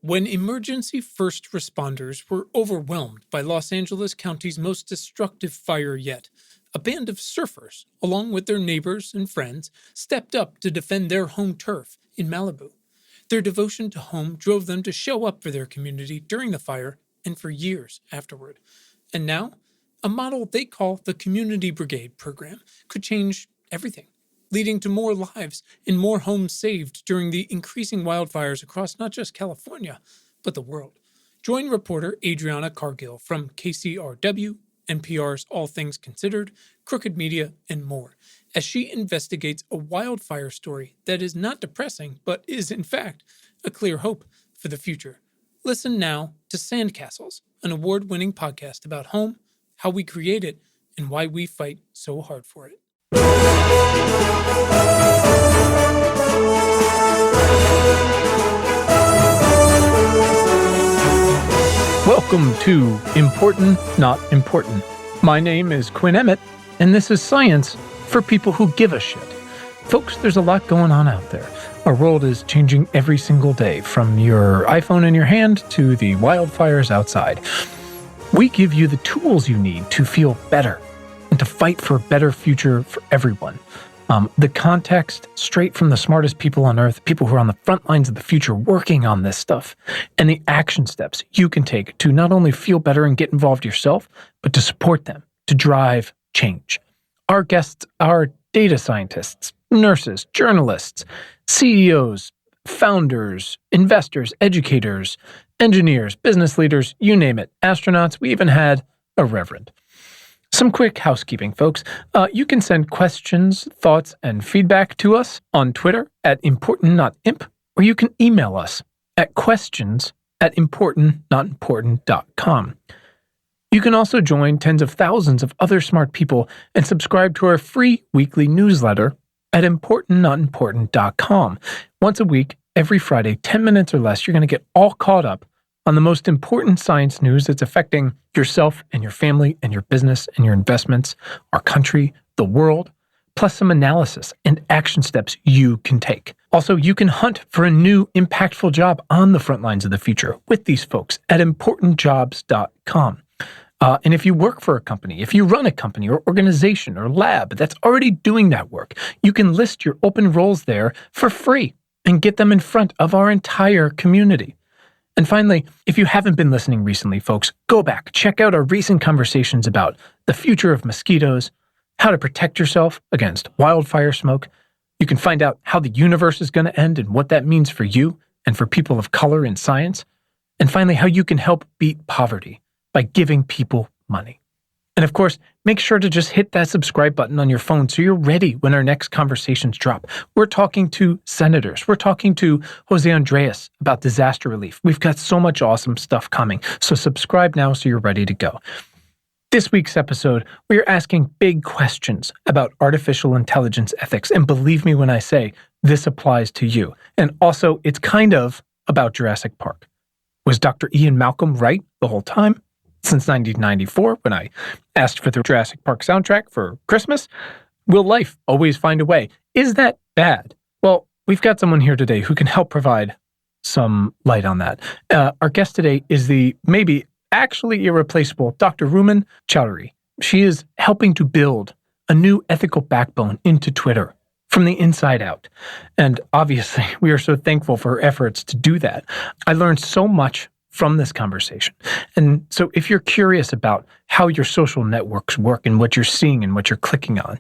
When emergency first responders were overwhelmed by Los Angeles County's most destructive fire yet, a band of surfers, along with their neighbors and friends, stepped up to defend their home turf in Malibu. Their devotion to home drove them to show up for their community during the fire and for years afterward. And now, a model they call the Community Brigade program could change everything, leading to more lives and more homes saved during the increasing wildfires across not just California, but the world. Join reporter Adriana Cargill from KCRW, NPR's All Things Considered, Crooked Media, and more, as she investigates a wildfire story that is not depressing, but is, in fact, a clear hope for the future. Listen now to Sandcastles, an award-winning podcast about home, how we create it, and why we fight so hard for it. Welcome to Important Not Important. My name is Quinn Emmett, and this is science for people who give a shit. Folks, there's a lot going on out there. Our world is changing every single day, from your iPhone in your hand to the wildfires outside. We give you the tools you need to feel better and to fight for a better future for everyone. The context straight from the smartest people on Earth, people who are on the front lines of the future working on this stuff, and the action steps you can take to not only feel better and get involved yourself, but to support them, to drive change. Our guests are data scientists, nurses, journalists, CEOs, founders, investors, educators, engineers, business leaders, you name it, astronauts. We even had a reverend. Some quick housekeeping, folks. You can send questions, thoughts, and feedback to us on Twitter at ImportantNotImp, or you can email us at questions@importantnotimportant.com. You can also join tens of thousands of other smart people and subscribe to our free weekly newsletter at importantnotimportant.com. Once a week, every Friday, 10 minutes or less, you're going to get all caught up on the most important science news that's affecting yourself and your family and your business and your investments, our country, the world, plus some analysis and action steps you can take. Also, you can hunt for a new impactful job on the front lines of the future with these folks at importantjobs.com. And if you work for a company, if you run a company or organization or lab that's already doing that work, you can list your open roles there for free and get them in front of our entire community. And finally, if you haven't been listening recently, folks, go back, check out our recent conversations about the future of mosquitoes, how to protect yourself against wildfire smoke. You can find out how the universe is going to end and what that means for you and for people of color in science. And finally, how you can help beat poverty by giving people money. And of course, make sure to just hit that subscribe button on your phone so you're ready when our next conversations drop. We're talking to senators. We're talking to Jose Andres about disaster relief. We've got so much awesome stuff coming. So subscribe now so you're ready to go. This week's episode, we are asking big questions about artificial intelligence ethics. And believe me when I say this applies to you. And also, it's kind of about Jurassic Park. Was Dr. Ian Malcolm right the whole time? Since 1994, when I asked for the Jurassic Park soundtrack for Christmas, will life always find a way? Is that bad? Well, we've got someone here today who can help provide some light on that. Our guest today is the maybe actually irreplaceable Dr. Rumman Chowdhury. She is helping to build a new ethical backbone into Twitter from the inside out. And obviously, we are so thankful for her efforts to do that. I learned so much from this conversation. And so if you're curious about how your social networks work and what you're seeing and what you're clicking on,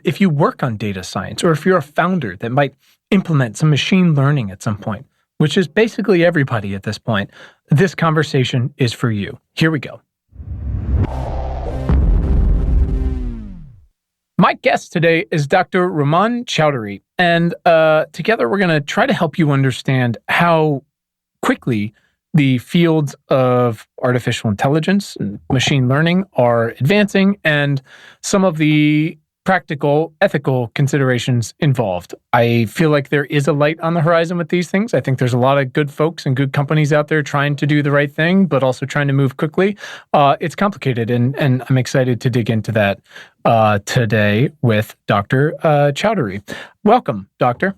if you work on data science, or if you're a founder that might implement some machine learning at some point, which is basically everybody at this point, this conversation is for you. Here we go. My guest today is Dr. Rumman Chowdhury, and together we're going to try to help you understand how quickly the fields of artificial intelligence and machine learning are advancing and some of the practical, ethical considerations involved. I feel like there is a light on the horizon with these things. I think there's a lot of good folks and good companies out there trying to do the right thing, but also trying to move quickly. It's complicated, and I'm excited to dig into that today with Dr. Chowdhury. Welcome, Doctor.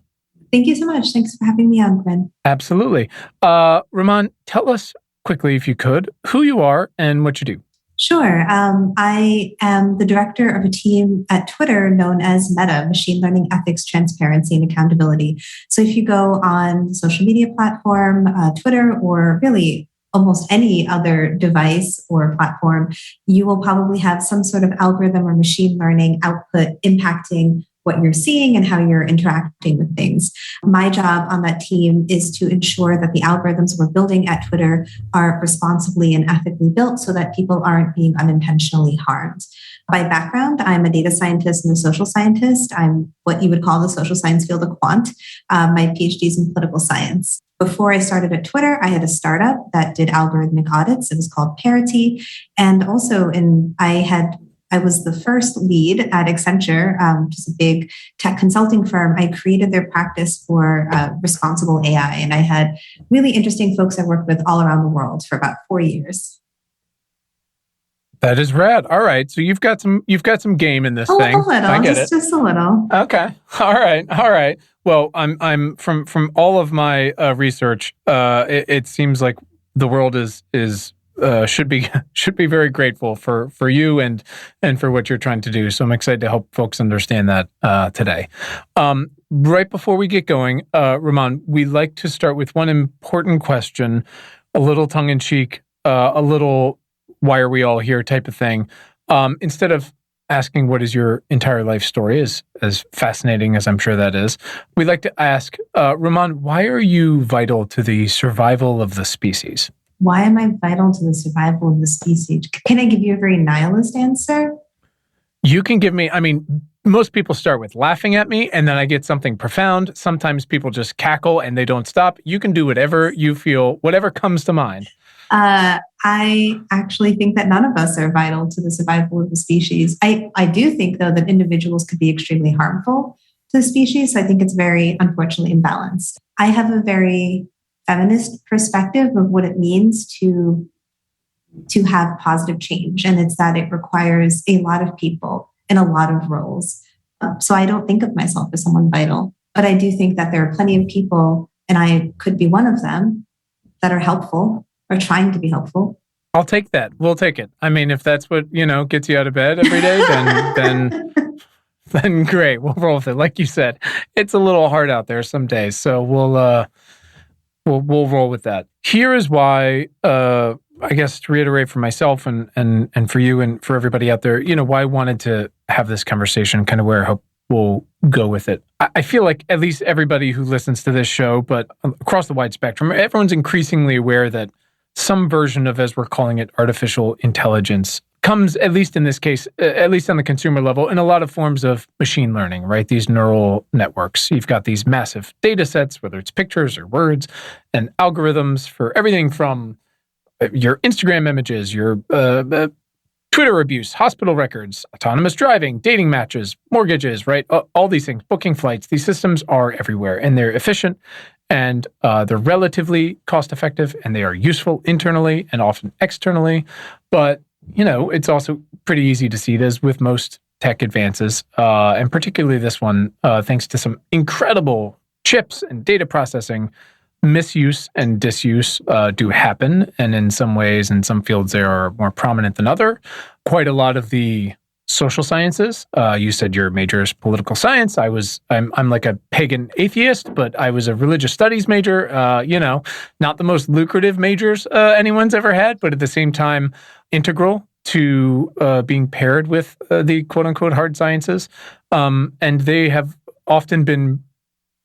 Thank you so much. Thanks for having me on, Quinn. Absolutely. Rumman, tell us quickly, if you could, who you are and what you do. Sure. I am the director of a team at Twitter known as Meta, Machine Learning Ethics, Transparency, and Accountability. So if you go on the social media platform, Twitter, or really almost any other device or platform, you will probably have some sort of algorithm or machine learning output impacting what you're seeing and how you're interacting with things. My job on that team is to ensure that the algorithms we're building at Twitter are responsibly and ethically built so that people aren't being unintentionally harmed. By background, I'm a data scientist and a social scientist. I'm what you would call the social science field a quant. My PhD is in political science. Before I started at Twitter, I had a startup that did algorithmic audits. It was called Parity. And also I was the first lead at Accenture, which is a big tech consulting firm. I created their practice for responsible AI, and I had really interesting folks I worked with all around the world for about 4 years. That is rad. All right, so you've got some game in this thing. A little, I get just a little. Okay. All right. Well, I'm from all of my research. It seems like the world should be very grateful for you and for what you're trying to do. So I'm excited to help folks understand that today. Right before we get going, Rumman, we like to start with one important question, a little tongue in cheek, a little why are we all here type of thing. Instead of asking what is your entire life story, as fascinating as I'm sure that is, we'd like to ask, Rumman, why are you vital to the survival of the species? Why am I vital to the survival of the species? Can I give you a very nihilist answer? You can give me, most people start with laughing at me and then I get something profound. Sometimes people just cackle and they don't stop. You can do whatever you feel, whatever comes to mind. I actually think that none of us are vital to the survival of the species. I do think, though, that individuals could be extremely harmful to the species. I think it's very, unfortunately, imbalanced. I have a very feminist perspective of what it means to have positive change. And it's that it requires a lot of people in a lot of roles. So I don't think of myself as someone vital, but I do think that there are plenty of people, and I could be one of them, that are helpful or trying to be helpful. I'll take that. We'll take it. If that's what, gets you out of bed every day, then great. We'll roll with it. Like you said, it's a little hard out there some days. So we'll roll with that. Here is why, I guess to reiterate for myself and for you and for everybody out there, why I wanted to have this conversation, kind of where I hope we'll go with it. I feel like at least everybody who listens to this show, but across the wide spectrum, everyone's increasingly aware that some version of, as we're calling it, artificial intelligence comes, at least in this case, at least on the consumer level, in a lot of forms of machine learning, right? These neural networks. You've got these massive data sets, whether it's pictures or words, and algorithms for everything from your Instagram images, your Twitter abuse, hospital records, autonomous driving, dating matches, mortgages, right? All these things, booking flights. These systems are everywhere, and they're efficient, and they're relatively cost-effective, and they are useful internally and often externally. But it's also pretty easy to see this with most tech advances, and particularly this one, thanks to some incredible chips and data processing, misuse and disuse do happen. And in some ways, in some fields, they are more prominent than other. Quite a lot of the social sciences, you said your major is political science. I'm like a pagan atheist, but I was a religious studies major, not the most lucrative majors anyone's ever had, but at the same time, integral to being paired with the quote unquote hard sciences. And they have often been,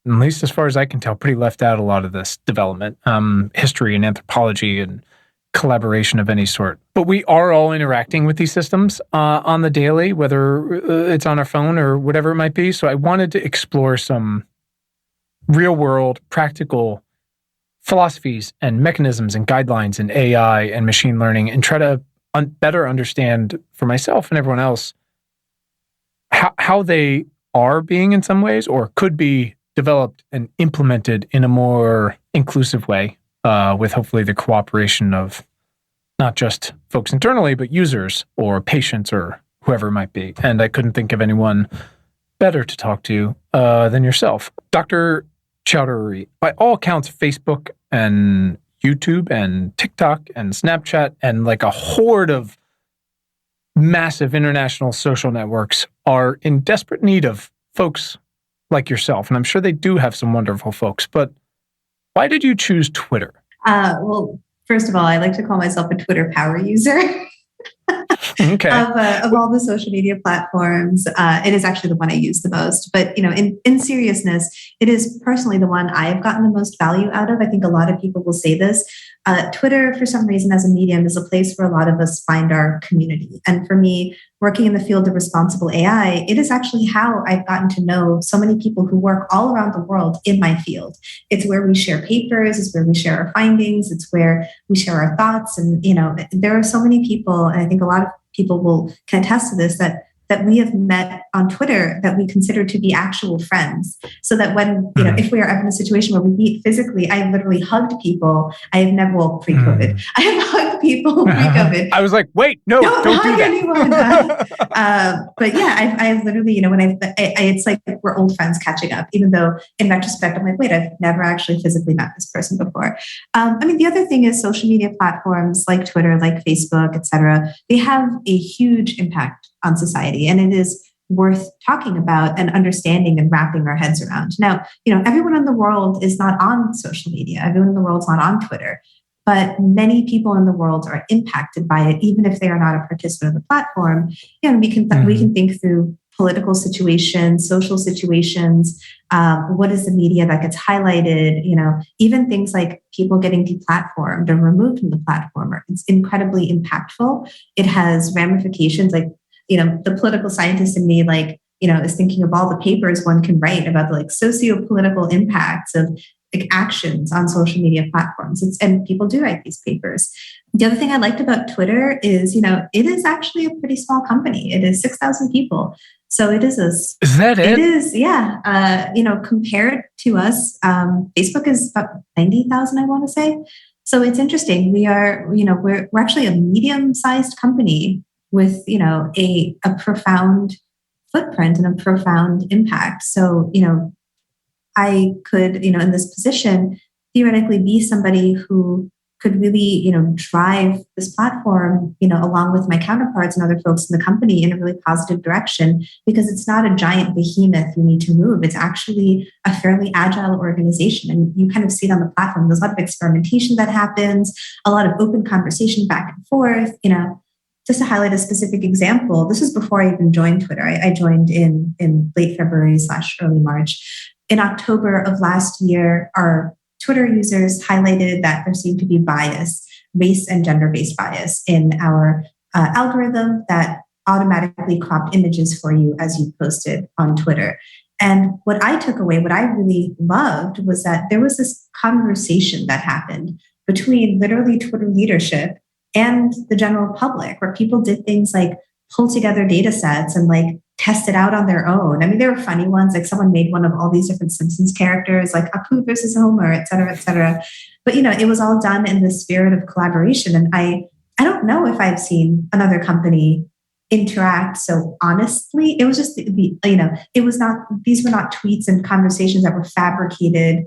at least as far as I can tell, pretty left out a lot of this development, history and anthropology and collaboration of any sort. But we are all interacting with these systems on the daily, whether it's on our phone or whatever it might be. So I wanted to explore some real-world, practical philosophies and mechanisms and guidelines in AI and machine learning and try to better understand for myself and everyone else how they are being in some ways or could be developed and implemented in a more inclusive way with hopefully the cooperation of not just folks internally, but users or patients or whoever it might be. And I couldn't think of anyone better to talk to than yourself. Dr. chowdery. By all accounts, Facebook and YouTube and TikTok and Snapchat and like a horde of massive international social networks are in desperate need of folks like yourself. And I'm sure they do have some wonderful folks, but why did you choose Twitter? Well, first of all, I like to call myself a Twitter power user. Okay. Of all the social media platforms, it is actually the one I use the most. But in seriousness, it is personally the one I have gotten the most value out of. I think a lot of people will say this. Twitter, for some reason, as a medium, is a place where a lot of us find our community. And for me, working in the field of responsible AI, it is actually how I've gotten to know so many people who work all around the world in my field. It's where we share papers, it's where we share our findings, it's where we share our thoughts. And, there are so many people, and I think a lot of people can attest to this, that we have met on Twitter that we consider to be actual friends. So that when, if we are ever in a situation where we meet physically, I have literally hugged people. I have never, pre-COVID, I have hugged people pre-COVID. I was like, wait, no, don't do that. Anyone. But yeah, I've literally, it's like we're old friends catching up, even though in retrospect, I'm like, wait, I've never actually physically met this person before. The other thing is social media platforms like Twitter, like Facebook, et cetera, they have a huge impact on society. And it is worth talking about and understanding and wrapping our heads around. Now, everyone in the world is not on social media. Everyone in the world's not on Twitter. But many people in the world are impacted by it, even if they are not a participant of the platform. We can think through political situations, social situations. What is the media that gets highlighted? Even things like people getting deplatformed or removed from the platform. It's incredibly impactful. It has ramifications like, the political scientist in me, is thinking of all the papers one can write about the socio-political impacts of actions on social media platforms. And people do write these papers. The other thing I liked about Twitter is, it is actually a pretty small company. It is 6,000 people. So it is Is that it? It is, yeah. Compared to us, Facebook is about 90,000, I want to say. So it's interesting. We're actually a medium-sized company with, a profound footprint and a profound impact. So, I could, in this position, theoretically be somebody who could really, drive this platform, along with my counterparts and other folks in the company in a really positive direction, because it's not a giant behemoth you need to move. It's actually a fairly agile organization. And you kind of see it on the platform. There's a lot of experimentation that happens, a lot of open conversation back and forth, Just to highlight a specific example, this is before I even joined Twitter. I joined in late February/early March. In October of last year, our Twitter users highlighted that there seemed to be bias, race and gender-based bias in our algorithm that automatically cropped images for you as you posted on Twitter. And what I took away, what I really loved, was that there was this conversation that happened between literally Twitter leadership and the general public, where people did things like pull together data sets and test it out on their own. There were funny ones, like someone made one of all these different Simpsons characters, like Apu versus Homer, et cetera, et cetera. But, it was all done in the spirit of collaboration. And I don't know if I've seen another company interact so honestly. It was just, it was not, these were not tweets and conversations that were fabricated,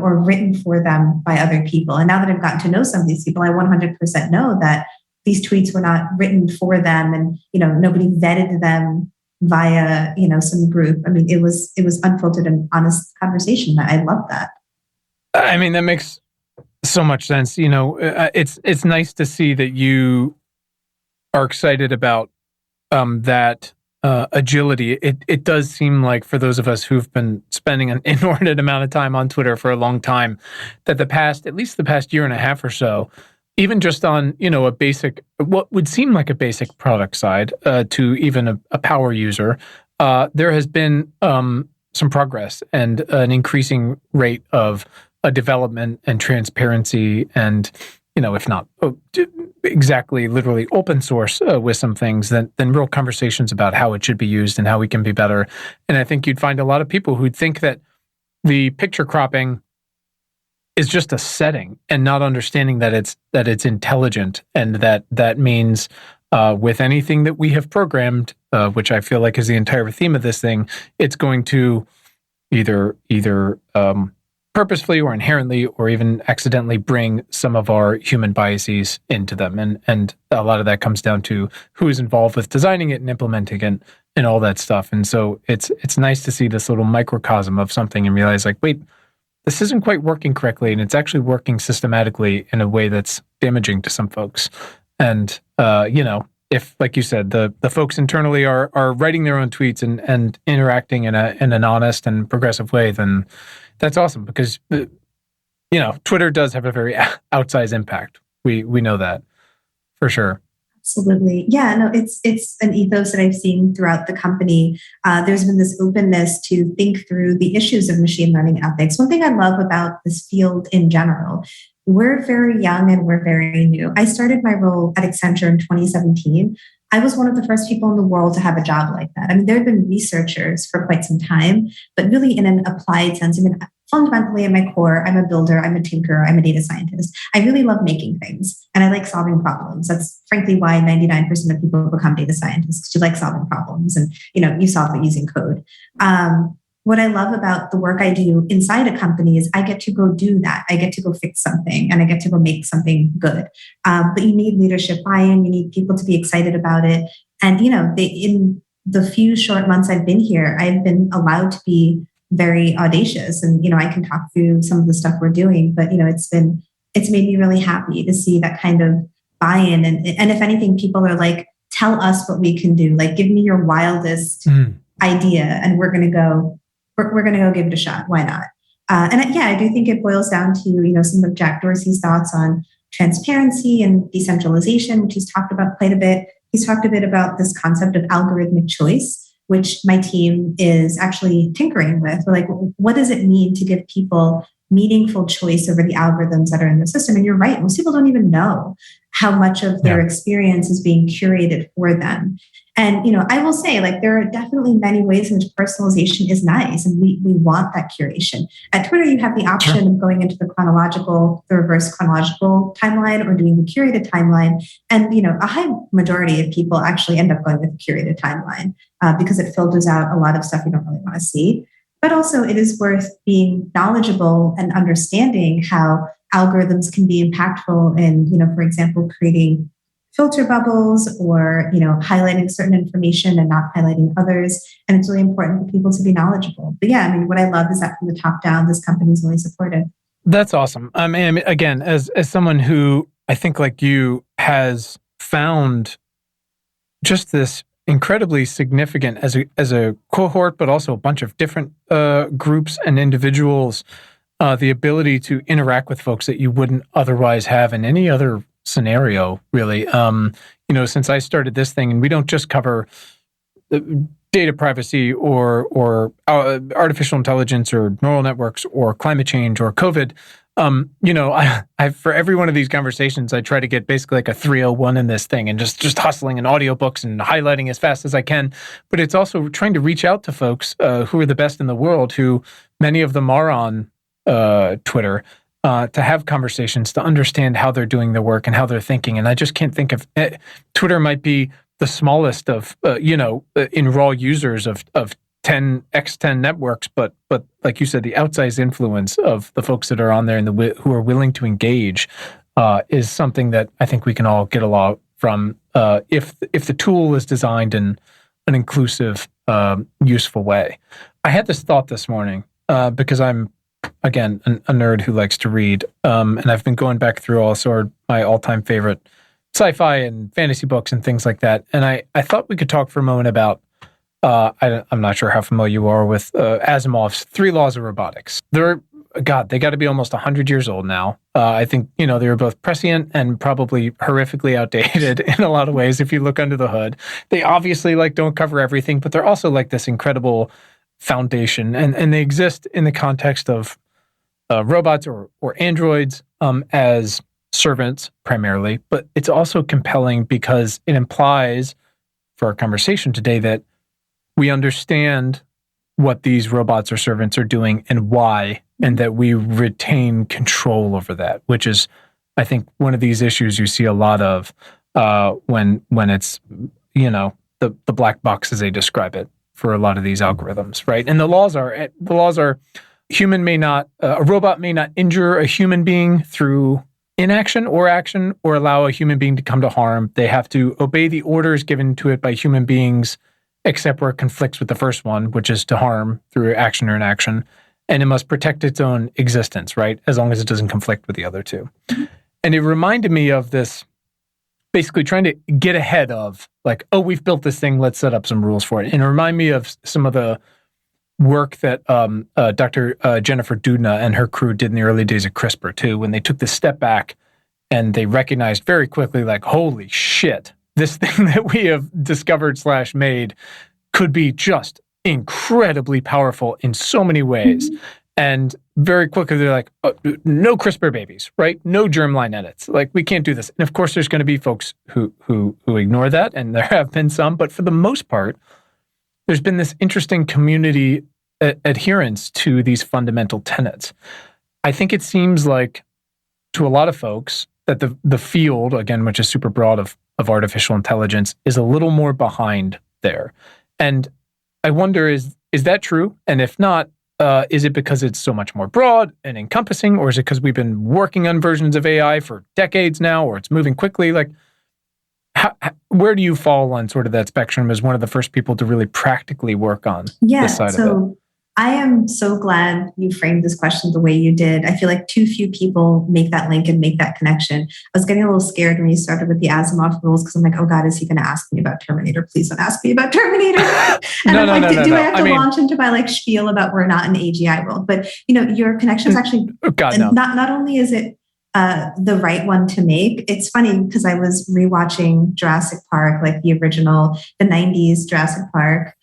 or written for them by other people. And now that I've gotten to know some of these people, I 100% know that these tweets were not written for them, and, nobody vetted them via, some group. It was unfiltered and honest conversation. I love that. That makes so much sense. It's nice to see that you are excited about that agility. It does seem like, for those of us who've been spending an inordinate amount of time on Twitter for a long time, that at least the past year and a half or so, even just on, a basic, what would seem like a basic product side, to even a power user, there has been some progress and an increasing rate of development and transparency and, if not exactly literally open source with some things, then real conversations about how it should be used and how we can be better. And I think you'd find a lot of people who'd think that the picture cropping is just a setting and not understanding that it's intelligent, and that means with anything that we have programmed, which I feel like is the entire theme of this thing, it's going to either purposefully or inherently or even accidentally bring some of our human biases into them. And a lot of that comes down to who is involved with designing it and implementing it and all that stuff. And so it's nice to see this little microcosm of something and realize like, wait, this isn't quite working correctly, and it's actually working systematically in a way that's damaging to some folks. And if, like you said, the folks internally are writing their own tweets and interacting in an honest and progressive way, then that's awesome, because Twitter does have a very outsized impact. We know that for sure. Absolutely. Yeah, no, it's an ethos that I've seen throughout the company. There's been this openness to think through the issues of machine learning ethics. One thing I love about this field in general, we're very young and we're very new. I started my role at Accenture in 2017. I was one of the first people in the world to have a job like that. I mean, there have been researchers for quite some time, but really in an applied sense. I mean, fundamentally, at my core, I'm a builder, I'm a tinkerer, I'm a data scientist. I really love making things and I like solving problems. That's frankly why 99% of people become data scientists, because you like solving problems and you solve it using code. What I love about the work I do inside a company is I get to go do that. I get to go fix something and I get to go make something good. But you need leadership buy-in. You need people to be excited about it. And, in the few short months I've been here, I've been allowed to be very audacious. And, I can talk through some of the stuff we're doing, but, it's made me really happy to see that kind of buy-in. And if anything, people are like, tell us what we can do. Like, give me your wildest idea and we're going to go give it a shot. Why not? I do think it boils down to, some of Jack Dorsey's thoughts on transparency and decentralization, which he's talked about quite a bit. He's talked a bit about this concept of algorithmic choice, which my team is actually tinkering with. We're like, what does it mean to give people meaningful choice over the algorithms that are in the system? And you're right, most people don't even know how much of their experience is being curated for them. And, I will say, like, there are definitely many ways in which personalization is nice, and we want that curation. At Twitter, you have the option of going into the reverse chronological timeline or doing the curated timeline. And, a high majority of people actually end up going with the curated timeline because it filters out a lot of stuff you don't really want to see. But also, it is worth being knowledgeable and understanding how algorithms can be impactful in, for example, creating filter bubbles or, highlighting certain information and not highlighting others. And it's really important for people to be knowledgeable. But yeah, what I love is that from the top down, this company is really supportive. That's awesome. Again, as someone who I think like you has found just this incredibly significant as a cohort, but also a bunch of different groups and individuals, the ability to interact with folks that you wouldn't otherwise have in any other scenario, really. Since I started this thing, and we don't just cover data privacy or artificial intelligence or neural networks or climate change or COVID. I for every one of these conversations, I try to get basically like a 301 in this thing and just hustling in audiobooks and highlighting as fast as I can. But it's also trying to reach out to folks who are the best in the world, who many of them are on Twitter, to have conversations, to understand how they're doing their work and how they're thinking. And I just can't think of Twitter might be the smallest of, in raw users of 10x10 networks, but like you said, the outsized influence of the folks that are on there and who are willing to engage is something that I think we can all get a lot from if the tool is designed in an inclusive, useful way. I had this thought this morning because I'm, again, a nerd who likes to read, and I've been going back through also my all-time favorite sci-fi and fantasy books and things like that. And I thought we could talk for a moment about, I'm not sure how familiar you are with Asimov's 3 Laws of Robotics. They got to be almost 100 years old now. I think, they were both prescient and probably horrifically outdated in a lot of ways if you look under the hood. They obviously don't cover everything, but they're also this incredible foundation. And they exist in the context of robots or androids as servants primarily, but it's also compelling because it implies for our conversation today that we understand what these robots or servants are doing and why, and that we retain control over that, which is, I think, one of these issues you see a lot of when it's, the black box as they describe it for a lot of these algorithms, right? And the laws are a robot may not injure a human being through inaction or action or allow a human being to come to harm. They have to obey the orders given to it by human beings, except where it conflicts with the first one, which is to harm through action or inaction. And it must protect its own existence, right? As long as it doesn't conflict with the other two. And it reminded me of this, basically trying to get ahead of like, oh, we've built this thing, let's set up some rules for it. And it reminded me of some of the work that Dr. Jennifer Doudna and her crew did in the early days of CRISPR too, when they took this step back and they recognized very quickly, like, holy shit, this thing that we have discovered / made could be just incredibly powerful in so many ways. Mm-hmm. And very quickly, they're like, oh, no CRISPR babies, right? No germline edits. Like, we can't do this. And of course, there's going to be folks who ignore that, and there have been some. But for the most part, there's been this interesting community adherence to these fundamental tenets. I think it seems like to a lot of folks that the field, again, which is super broad of artificial intelligence, is a little more behind there. And I wonder, is that true? And if not, is it because it's so much more broad and encompassing, or is it because we've been working on versions of AI for decades now, or it's moving quickly? Like, where do you fall on sort of that spectrum as one of the first people to really practically work on this side of it? I am so glad you framed this question the way you did. I feel like too few people make that link and make that connection. I was getting a little scared when you started with the Asimov rules because I'm like, oh God, is he going to ask me about Terminator? Please don't ask me about Terminator. And I'm like, do I have to launch into my like spiel about we're not in AGI world? But your connection is actually not only is it the right one to make. It's funny because I was rewatching Jurassic Park, like the original, the 90s Jurassic Park.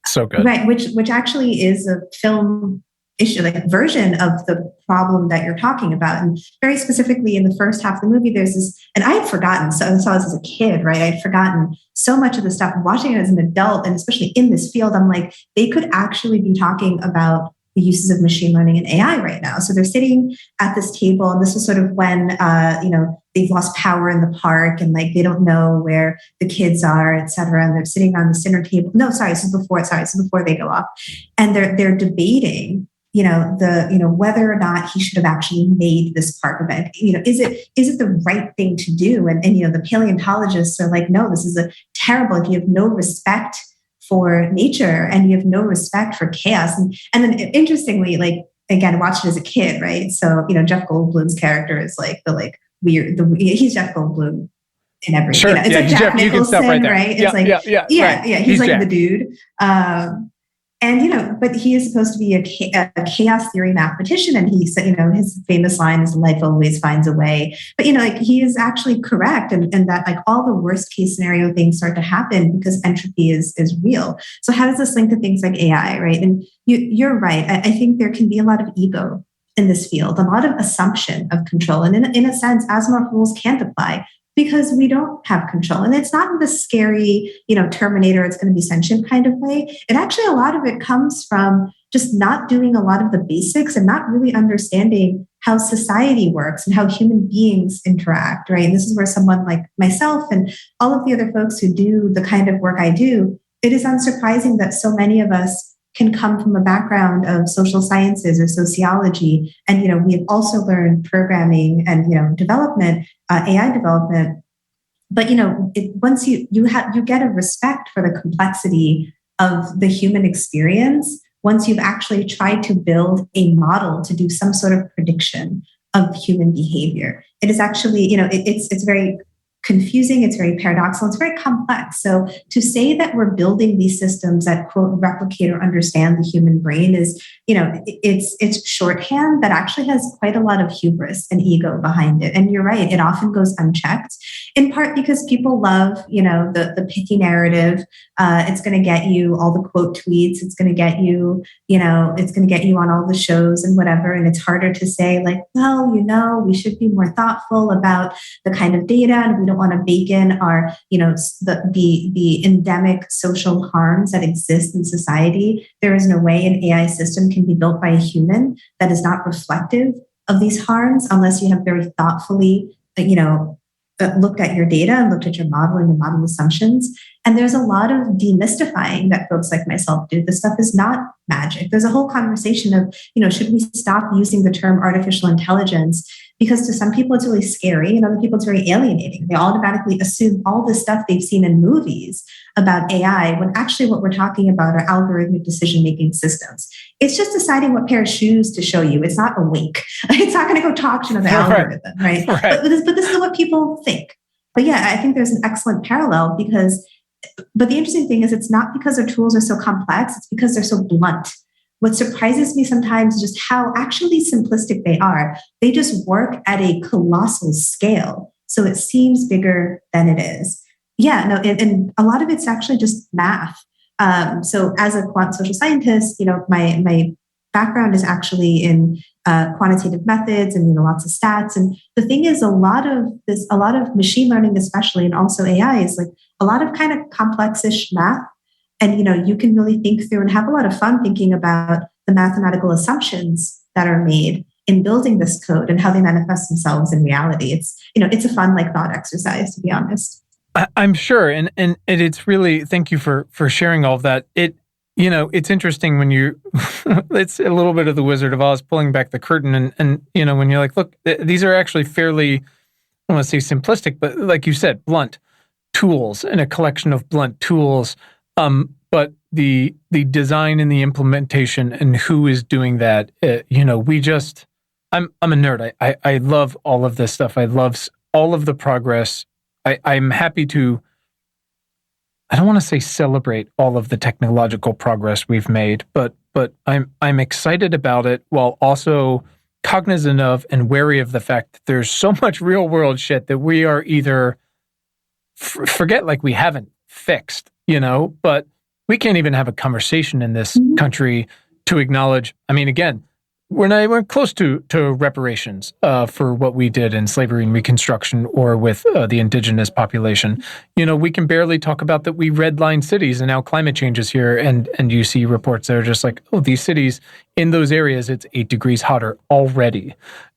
So good. Right, which actually is a film issue, like a version of the problem that you're talking about. And very specifically in the first half of the movie, there's this, and I had forgotten, so I saw this as a kid, right? I had forgotten so much of the stuff. Watching it as an adult, and especially in this field, I'm like, they could actually be talking about the uses of machine learning and AI right now. So they're sitting at this table, and this is sort of when they've lost power in the park, and like they don't know where the kids are, et cetera. And they're sitting on the dinner table. No, sorry, this is before they go off, and they're debating, whether or not he should have actually made this park event. Is it the right thing to do? And the paleontologists are like, no, this is a terrible. If you have no respect for nature and you have no respect for chaos. And then interestingly, like, again, I watched it as a kid, right? So, Jeff Goldblum's character is like he's Jeff Goldblum in everything. Sure. It's like Jack Nicholson, right? It's he's like Jack. The dude. But he is supposed to be a chaos theory mathematician, and he said, his famous line is "Life always finds a way." But he is actually correct, and that like all the worst case scenario things start to happen because entropy is real. So how does this link to things like AI, right? And you're right. I think there can be a lot of ego in this field, a lot of assumption of control, and in a sense, Asimov rules can't apply, because we don't have control. And it's not in the scary, Terminator, it's going to be sentient kind of way. It actually, a lot of it comes from just not doing a lot of the basics and not really understanding how society works and how human beings interact, right? And this is where someone like myself and all of the other folks who do the kind of work I do, it is unsurprising that so many of us can come from a background of social sciences or sociology. And, we have also learned programming and, development, AI development. But, once you get a respect for the complexity of the human experience, once you've actually tried to build a model to do some sort of prediction of human behavior, it is actually, it's very confusing, it's very paradoxical, it's very complex. So to say that we're building these systems that quote replicate or understand the human brain is, it's shorthand that actually has quite a lot of hubris and ego behind it. And you're right, it often goes unchecked, in part because people love, the pithy narrative. It's going to get you all the quote tweets. It's going to get you, it's going to get you on all the shows and whatever. And it's harder to say like, well, we should be more thoughtful about the kind of data, and we don't want to bake in our, the endemic social harms that exist in society. There is no way an AI system can be built by a human that is not reflective of these harms unless you have very thoughtfully, looked at your data and looked at your model and your model assumptions. And there's a lot of demystifying that folks like myself do. This stuff is not magic. There's a whole conversation of, should we stop using the term artificial intelligence? Because to some people it's really scary, and other people it's very alienating. They automatically assume all the stuff they've seen in movies about AI, when actually what we're talking about are algorithmic decision-making systems. It's just deciding what pair of shoes to show you. It's not a wink. It's not going to go talk to another algorithm, right? But this is what people think. But yeah, I think there's an excellent parallel but the interesting thing is it's not because our tools are so complex, it's because they're so blunt. What surprises me sometimes is just how actually simplistic they are. They just work at a colossal scale. So it seems bigger than it is. Yeah, no, and a lot of it's actually just math. So as a quant social scientist, my background is actually in quantitative methods and lots of stats. And the thing is, a lot of machine learning, especially, and also AI, is like a lot of kind of complexish math. And you can really think through and have a lot of fun thinking about the mathematical assumptions that are made in building this code and how they manifest themselves in reality. It's a fun thought exercise, to be honest. I'm sure, and it's really, thank you for sharing all of that. It's interesting when it's a little bit of the Wizard of Oz pulling back the curtain, and when you're like, look, these are actually fairly, I don't want to say simplistic, but like you said, blunt tools and a collection of blunt tools. But the design and the implementation and who is doing that, I'm a nerd. I love all of this stuff. I love all of the progress. I'm happy to, I don't want to say celebrate all of the technological progress we've made, but I'm excited about it while also cognizant of and wary of the fact that there's so much real world shit that we are either forget we haven't fixed, but we can't even have a conversation in this country to acknowledge. I mean, again, we're not even close to reparations for what we did in slavery and Reconstruction or with the indigenous population. We can barely talk about that we redline cities and now climate change is here, and you see reports that are just like, oh, these cities in those areas, it's 8 degrees hotter already.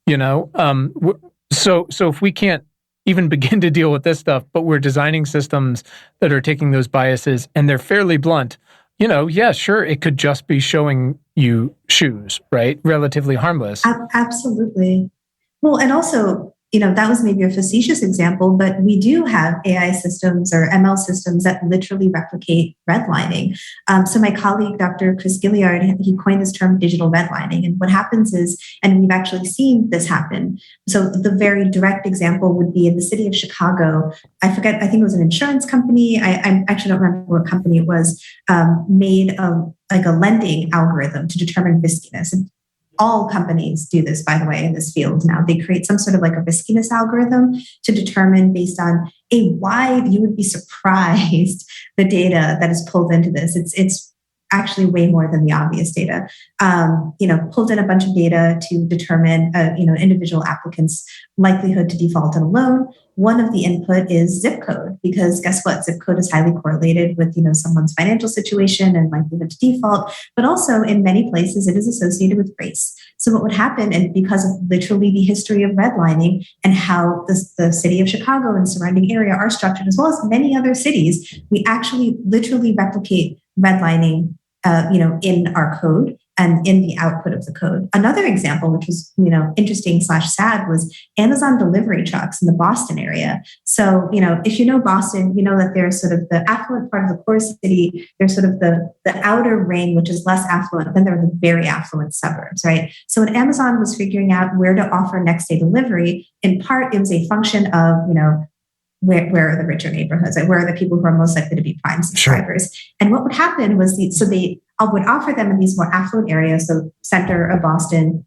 So if we can't even begin to deal with this stuff, but we're designing systems that are taking those biases and they're fairly blunt, yeah, sure, it could just be showing you shoes, right? Relatively harmless. Absolutely. Well, and also, that was maybe a facetious example, but we do have AI systems or ML systems that literally replicate redlining. So my colleague, Dr. Chris Gilliard, he coined this term digital redlining. And what happens is, and we've actually seen this happen. So the very direct example would be in the city of Chicago. I think it was an insurance company. I actually don't remember what company it was, made a lending algorithm to determine riskiness. And all companies do this, by the way, in this field now. They create some sort of a riskiness algorithm to determine based on you would be surprised the data that is pulled into this. It's actually way more than the obvious data. Pulled in a bunch of data to determine individual applicants' likelihood to default on a loan. One of the input is zip code, because guess what? Zip code is highly correlated with someone's financial situation and likelihood to default. But also in many places, it is associated with race. So what would happen, and because of literally the history of redlining and how the city of Chicago and surrounding area are structured, as well as many other cities, we actually literally replicate redlining in our code and in the output of the code. Another example, which was, interesting / sad, was Amazon delivery trucks in the Boston area. So, if you know Boston, you know that there's sort of the affluent part of the core city. There's sort of the outer ring, which is less affluent. Then there are the very affluent suburbs, right? So when Amazon was figuring out where to offer next day delivery, in part, it was a function of, where are the richer neighborhoods? Like, where are the people who are most likely to be prime subscribers? Sure. And what would happen was they would offer them in these more affluent areas, so center of Boston,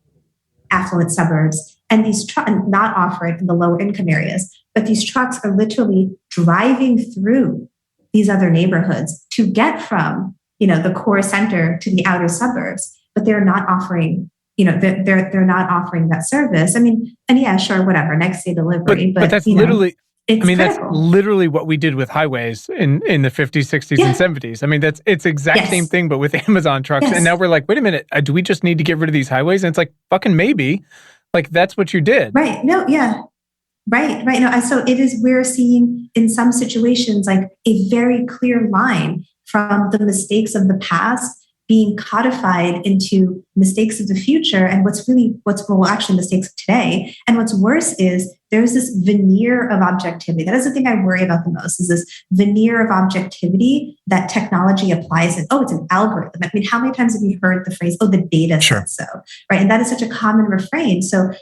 affluent suburbs, and not offer it in the lower income areas. But these trucks are literally driving through these other neighborhoods to get from the core center to the outer suburbs. But they're not offering they're not offering that service. I mean, and yeah, sure, whatever, next day delivery. But that's literally. Critical. That's literally what we did with highways in the 50s, 60s, and 70s. I mean, it's exact same thing, but with Amazon trucks. Yes. And now we're like, wait a minute, do we just need to get rid of these highways? And it's like, fucking maybe. Like, that's what you did. Right. No, yeah. Right. No, so it is, we're seeing in some situations like a very clear line from the mistakes of the past being codified into mistakes of the future. And well, actually mistakes of today. And what's worse is there's this veneer of objectivity. That is the thing I worry about the most, is this veneer of objectivity that technology applies. And, it's an algorithm. I mean, how many times have you heard the phrase, the data said so, right? And that is such a common refrain. So,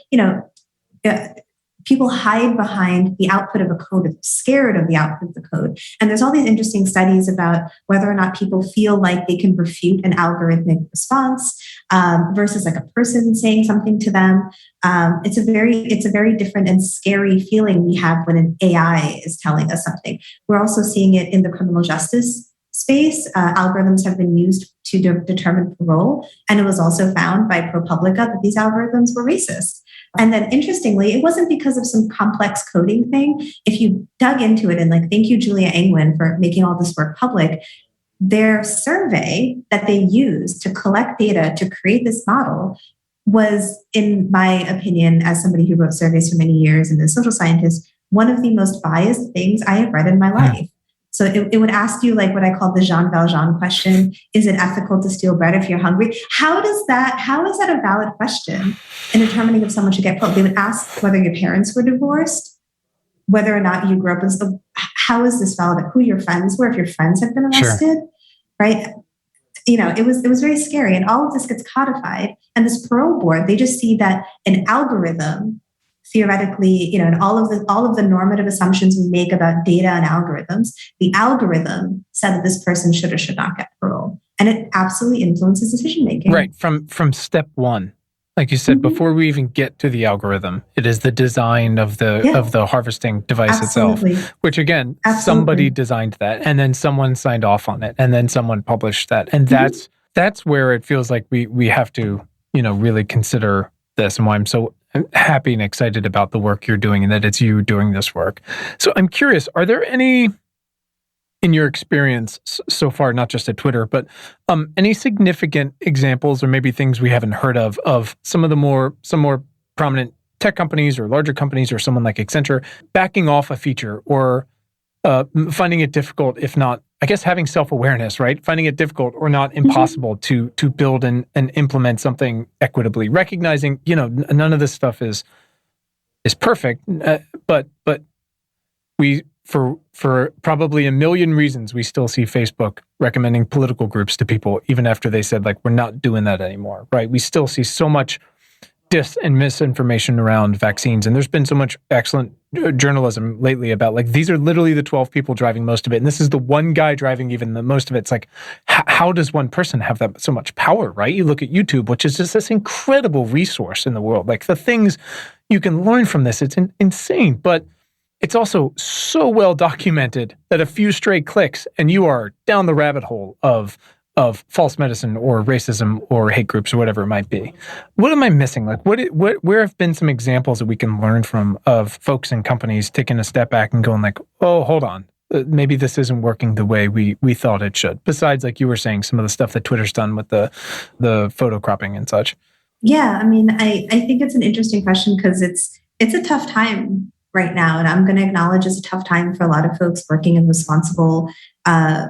people hide behind the output of a code, if they're scared of the output of the code. And there's all these interesting studies about whether or not people feel like they can refute an algorithmic response versus like a person saying something to them. It's a very different and scary feeling we have when an AI is telling us something. We're also seeing it in the criminal justice space. Algorithms have been used to determine parole, and it was also found by ProPublica that these algorithms were racist. And then interestingly, it wasn't because of some complex coding thing. If you dug into it, and thank you, Julia Angwin, for making all this work public, their survey that they used to collect data to create this model was, in my opinion, as somebody who wrote surveys for many years and a social scientist, one of the most biased things I have read in my life. So it would ask you what I call the Jean Valjean question: is it ethical to steal bread if you're hungry? How is that a valid question in determining if someone should get parole? They would ask whether your parents were divorced, whether or not you grew up as how is this valid? Who your friends were, if your friends have been arrested, right? It was very scary. And all of this gets codified. And this parole board, they just see that an algorithm, theoretically, and all of the normative assumptions we make about data and algorithms, the algorithm said that this person should or should not get parole, and it absolutely influences decision making. Right, from step one, like you said, before we even get to the algorithm, it is the design of the harvesting device itself, which again, somebody designed that, and then someone signed off on it, and then someone published that, and that's where it feels like we have to really consider this, and why I'm so happy and excited about the work you're doing, and that it's you doing this work. So I'm curious, are there any, in your experience so far, not just at Twitter, but any significant examples or maybe things we haven't heard of some more prominent tech companies or larger companies or someone like Accenture backing off a feature or finding it difficult, if not, I guess, having self-awareness, right? Finding it difficult or not impossible to build and implement something equitably, recognizing, none of this stuff is perfect, but we, for probably a million reasons, we still see Facebook recommending political groups to people, even after they said, we're not doing that anymore, right? We still see so much dis and misinformation around vaccines. And there's been so much excellent journalism lately about these are literally the 12 people driving most of it. And this is the one guy driving even the most of it. It's how does one person have that so much power, right? You look at YouTube, which is just this incredible resource in the world. The things you can learn from this, it's insane. But it's also so well documented that a few stray clicks and you are down the rabbit hole of false medicine or racism or hate groups or whatever it might be. What am I missing? Where have been some examples that we can learn from of folks and companies taking a step back and going oh, hold on, maybe this isn't working the way we thought it should. Besides, like you were saying, some of the stuff that Twitter's done with the photo cropping and such. Yeah, I mean, I think it's an interesting question because it's a tough time right now. And I'm going to acknowledge it's a tough time for a lot of folks working in responsible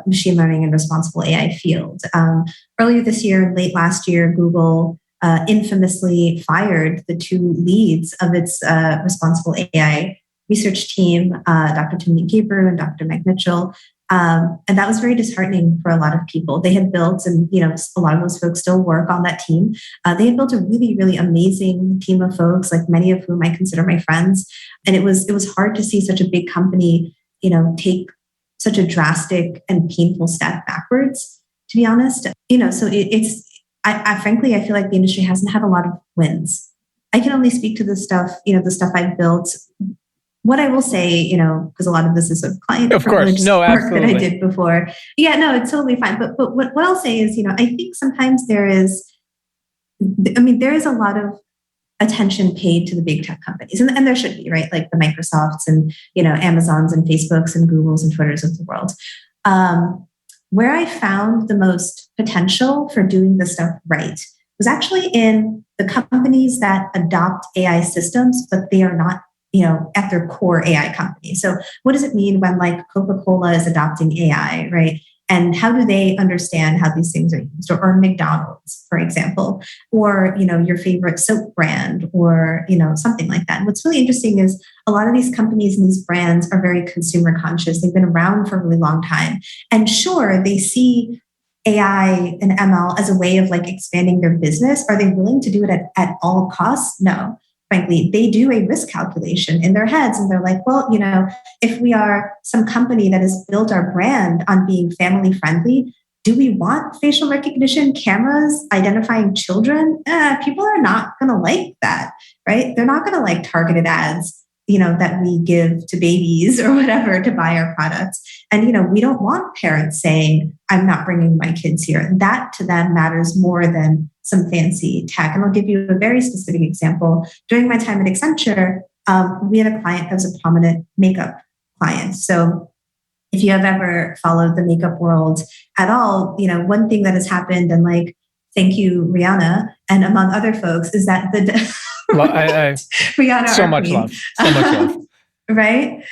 machine learning and responsible AI field. Earlier this year, late last year, Google infamously fired the two leads of its responsible AI research team, Dr. Timothy Gabriel and Dr. Meg Mitchell. And that was very disheartening for a lot of people. They had built, and a lot of those folks still work on that team. They had built a really, really amazing team of folks, like many of whom I consider my friends. And it was hard to see such a big company, take such a drastic and painful step backwards. To be honest, so I frankly, I feel like the industry hasn't had a lot of wins. I can only speak to the stuff I've built. What I will say, because a lot of this is sort of client of course, no, work that I did before. Yeah, no, it's totally fine. But what I'll say is, I think sometimes there is a lot of attention paid to the big tech companies, and there should be, right? Like the Microsofts and Amazons and Facebooks and Googles and Twitters of the world. Where I found the most potential for doing this stuff right was actually in the companies that adopt AI systems, but they are not at their core AI company. So what does it mean when like Coca-Cola is adopting AI, right? And how do they understand how these things are used? Or McDonald's, for example, or your favorite soap brand, or something like that. And what's really interesting is a lot of these companies and these brands are very consumer conscious. They've been around for a really long time, and sure, they see AI and ML as a way of like expanding their business. Are they willing to do it at all costs? No. Frankly, they do a risk calculation in their heads, and they're like, well, if we are some company that has built our brand on being family friendly, do we want facial recognition cameras identifying children? People are not going to like that, right? They're not going to like targeted ads, that we give to babies or whatever to buy our products. And, we don't want parents saying, I'm not bringing my kids here. That to them matters more than some fancy tech. And I'll give you a very specific example. During my time at Accenture, we had a client that was a prominent makeup client. So if you have ever followed the makeup world at all, one thing that has happened, and like, thank you, Rihanna, and among other folks, is that Rihanna, so much love, right?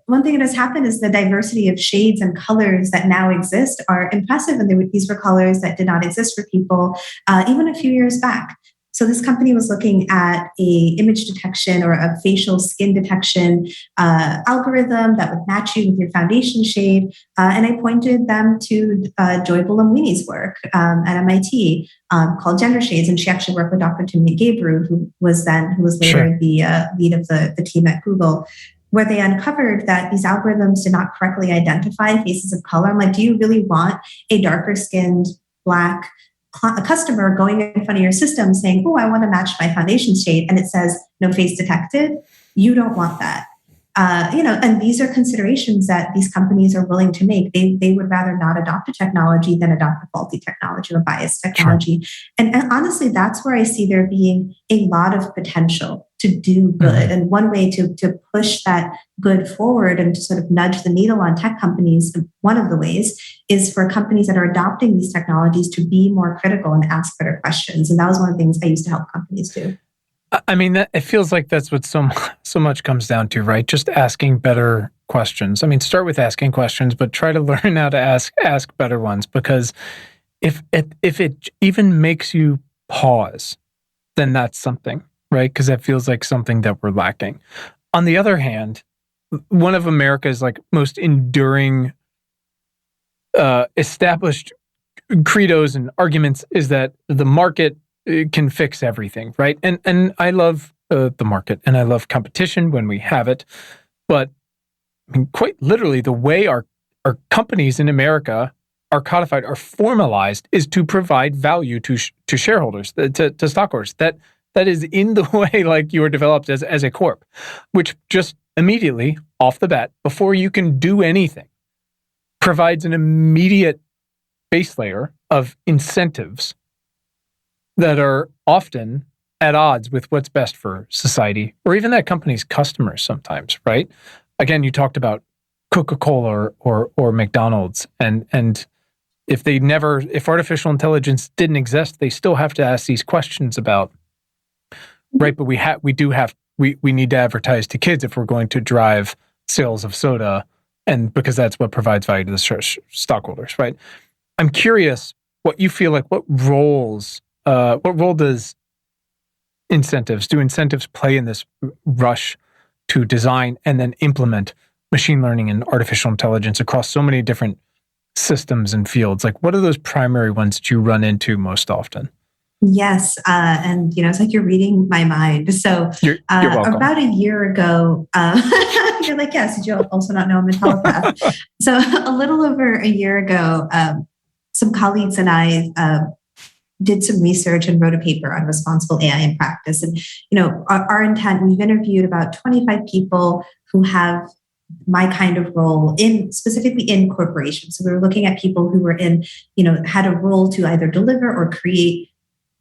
One thing that has happened is the diversity of shades and colors that now exist are impressive, and these were colors that did not exist for people even a few years back. So this company was looking at a image detection or a facial skin detection algorithm that would match you with your foundation shade. And I pointed them to Joy Buolamwini's work at MIT called Gender Shades. And she actually worked with Dr. Timnit Gebru, who was later the lead of the team at Google, where they uncovered that these algorithms did not correctly identify faces of color. I'm like, do you really want a darker skinned Black a customer going in front of your system saying, oh, I want to match my foundation shade, and it says no face detected? You don't want that. And these are considerations that these companies are willing to make. They would rather not adopt a technology than adopt a faulty technology or biased technology. Sure. And honestly, that's where I see there being a lot of potential to do good. Mm-hmm. And one way to push that good forward and to sort of nudge the needle on tech companies, one of the ways is for companies that are adopting these technologies to be more critical and ask better questions. And that was one of the things I used to help companies do. I mean, it feels like that's what so much comes down to, right? Just asking better questions. I mean, start with asking questions, but try to learn how to ask better ones. Because if it even makes you pause, then that's something, right? Because that feels like something that we're lacking. On the other hand, one of America's like most enduring, established credos and arguments is that the market can fix everything, right? And I love the market, and I love competition when we have it. But I mean, quite literally, the way our companies in America are codified, are formalized, is to provide value to shareholders, to stockholders. That is in the way like you are developed as a corp, which just immediately off the bat, before you can do anything, provides an immediate base layer of incentives that are often at odds with what's best for society or even that company's customers sometimes, right? Again, you talked about Coca-Cola or McDonald's, and if artificial intelligence didn't exist, they still have to ask these questions about, right? But we need to advertise to kids if we're going to drive sales of soda, and because that's what provides value to the stockholders, right? I'm curious what you feel like, what role does do incentives play in this rush to design and then implement machine learning and artificial intelligence across so many different systems and fields? Like, what are those primary ones that you run into most often? Yes. And, it's like you're reading my mind. So you're welcome. About a year ago, you're like, yes, did you also not know I'm a telepath? So a little over a year ago, some colleagues and I did some research and wrote a paper on responsible AI in practice. And, our intent, we've interviewed about 25 people who have my kind of role specifically in corporations. So we were looking at people who were had a role to either deliver or create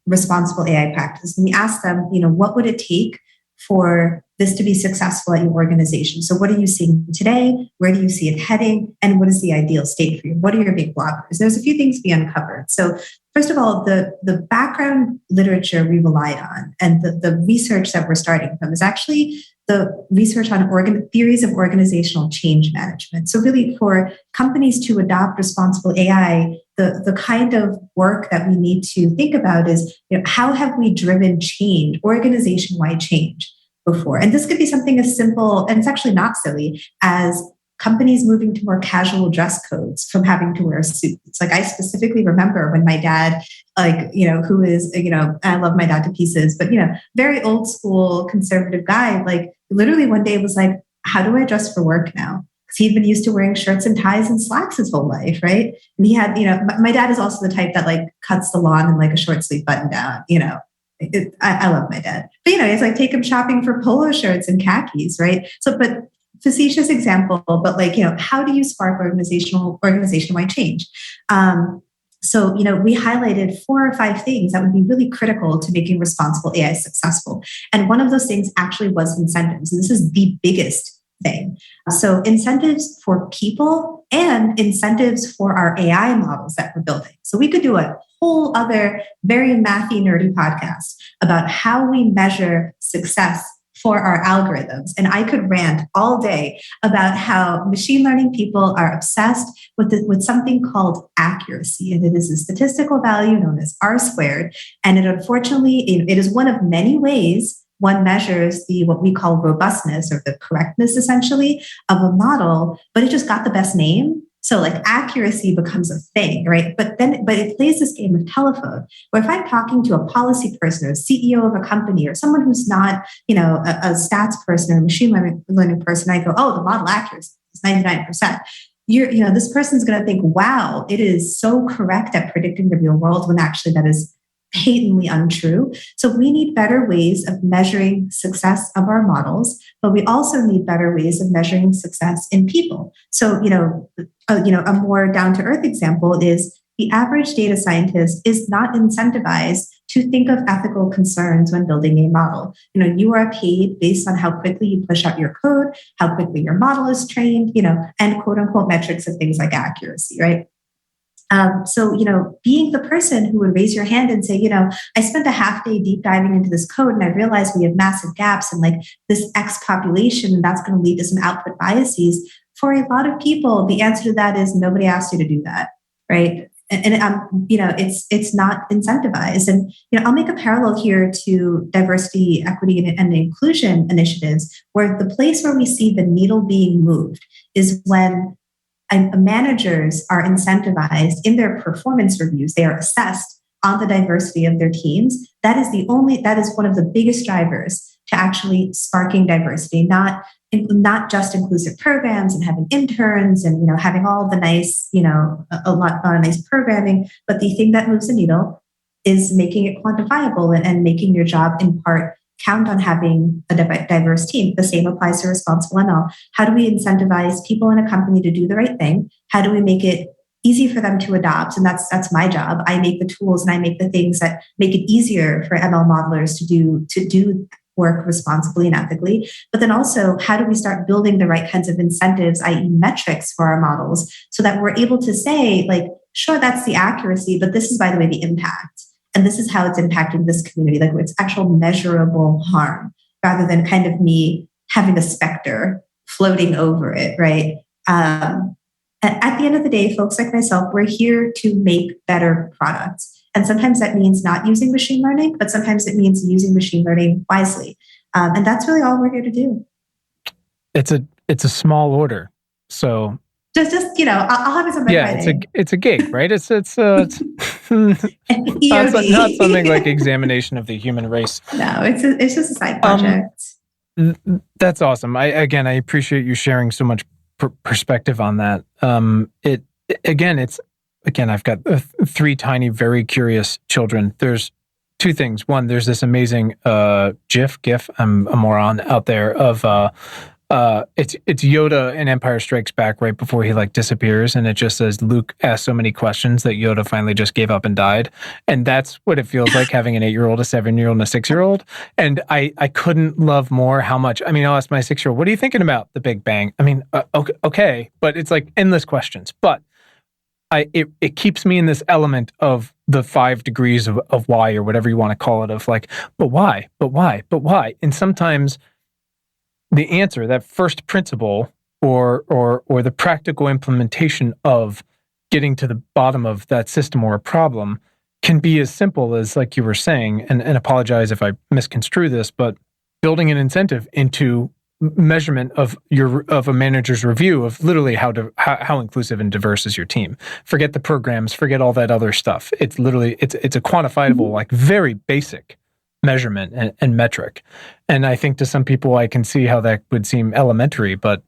responsible AI practice. And we asked them, what would it take for this to be successful at your organization? So what are you seeing today? Where do you see it heading? And what is the ideal state for you? What are your big blockers? There's a few things we uncovered. So first of all, the background literature we relied on and the research that we're starting from is actually the research on theories of organizational change management. So really for companies to adopt responsible AI, the kind of work that we need to think about is, how have we driven change, organization-wide change before? And this could be something as simple, and it's actually not silly, as companies moving to more casual dress codes from having to wear suits. Like I specifically remember when my dad, who is, I love my dad to pieces, but, very old school conservative guy, like literally one day was like, how do I dress for work now? Because he'd been used to wearing shirts and ties and slacks his whole life, right? And he had, my dad is also the type that like cuts the lawn in like a short sleeve button down, I love my dad. But, it's like take him shopping for polo shirts and khakis, right? So, but facetious example, but like, how do you spark organization-wide change? So, we highlighted 4 or 5 things that would be really critical to making responsible AI successful. And one of those things actually was incentives. And this is the biggest thing. So incentives for people and incentives for our AI models that we're building. So we could do a whole other very mathy, nerdy podcast about how we measure success for our algorithms. And I could rant all day about how machine learning people are obsessed with something called accuracy. And it is a statistical value known as R squared. And it is one of many ways one measures what we call robustness or the correctness essentially of a model, but it just got the best name. So like accuracy becomes a thing, right? But it plays this game of telephone where if I'm talking to a policy person or a CEO of a company or someone who's not, a stats person or a machine learning person, I go, oh, the model accuracy is 99%. This person's going to think, wow, it is so correct at predicting the real world when actually that is patently untrue. So we need better ways of measuring success of our models, but we also need better ways of measuring success in people. So, a more down-to-earth example is the average data scientist is not incentivized to think of ethical concerns when building a model. You are paid based on how quickly you push out your code, how quickly your model is trained, and quote unquote metrics of things like accuracy, right? So, being the person who would raise your hand and say, I spent a half day deep diving into this code and I realized we have massive gaps in like this X population, and that's going to lead to some output biases. For a lot of people, the answer to that is nobody asked you to do that, right? And it's not incentivized. And, I'll make a parallel here to diversity, equity, and inclusion initiatives, where the place where we see the needle being moved is when managers are incentivized in their performance reviews. They are assessed on the diversity of their teams. That is one of the biggest drivers to actually sparking diversity, not just inclusive programs and having interns and, having all the nice, a lot of nice programming, but the thing that moves the needle is making it quantifiable and making your job in part count on having a diverse team. The same applies to responsible ML. How do we incentivize people in a company to do the right thing? How do we make it easy for them to adopt? And that's my job. I make the tools and I make the things that make it easier for ML modelers to do work responsibly and ethically. But then also, how do we start building the right kinds of incentives, i.e. metrics for our models, so that we're able to say, like, sure, that's the accuracy, but this is, by the way, the impact. And this is how it's impacting this community, like it's actual measurable harm, rather than kind of me having a specter floating over it, right? At the end of the day, folks like myself, we're here to make better products. And sometimes that means not using machine learning, but sometimes it means using machine learning wisely. And that's really all we're here to do. It's a small order. So just I'll have it on my Friday. It's a gig, right? It's not something like examination of the human race. No, it's just a side project. That's awesome. I appreciate you sharing so much perspective on that. I've got 3 tiny, very curious children. There's 2 things. One, there's this amazing GIF. I'm a moron out there of it's Yoda in Empire Strikes Back right before he disappears, and it just says Luke asked so many questions that Yoda finally just gave up and died. And that's what it feels like having an 8-year-old, a 7-year-old, and a 6-year-old. And I couldn't love more how much. I mean, I'll ask my 6-year-old, "What are you thinking about the Big Bang?" I mean, okay, but it's like endless questions. But it keeps me in this element of the 5 degrees of why, or whatever you want to call it, of like, but why? And sometimes the answer, that first principle or the practical implementation of getting to the bottom of that system or a problem can be as simple as, like you were saying, and apologize if I misconstrue this, but building an incentive into measurement of a manager's review of literally how inclusive and diverse is your team. Forget the programs, forget all that other stuff. It's literally it's a quantifiable, like very basic measurement and metric. And I think to some people I can see how that would seem elementary, but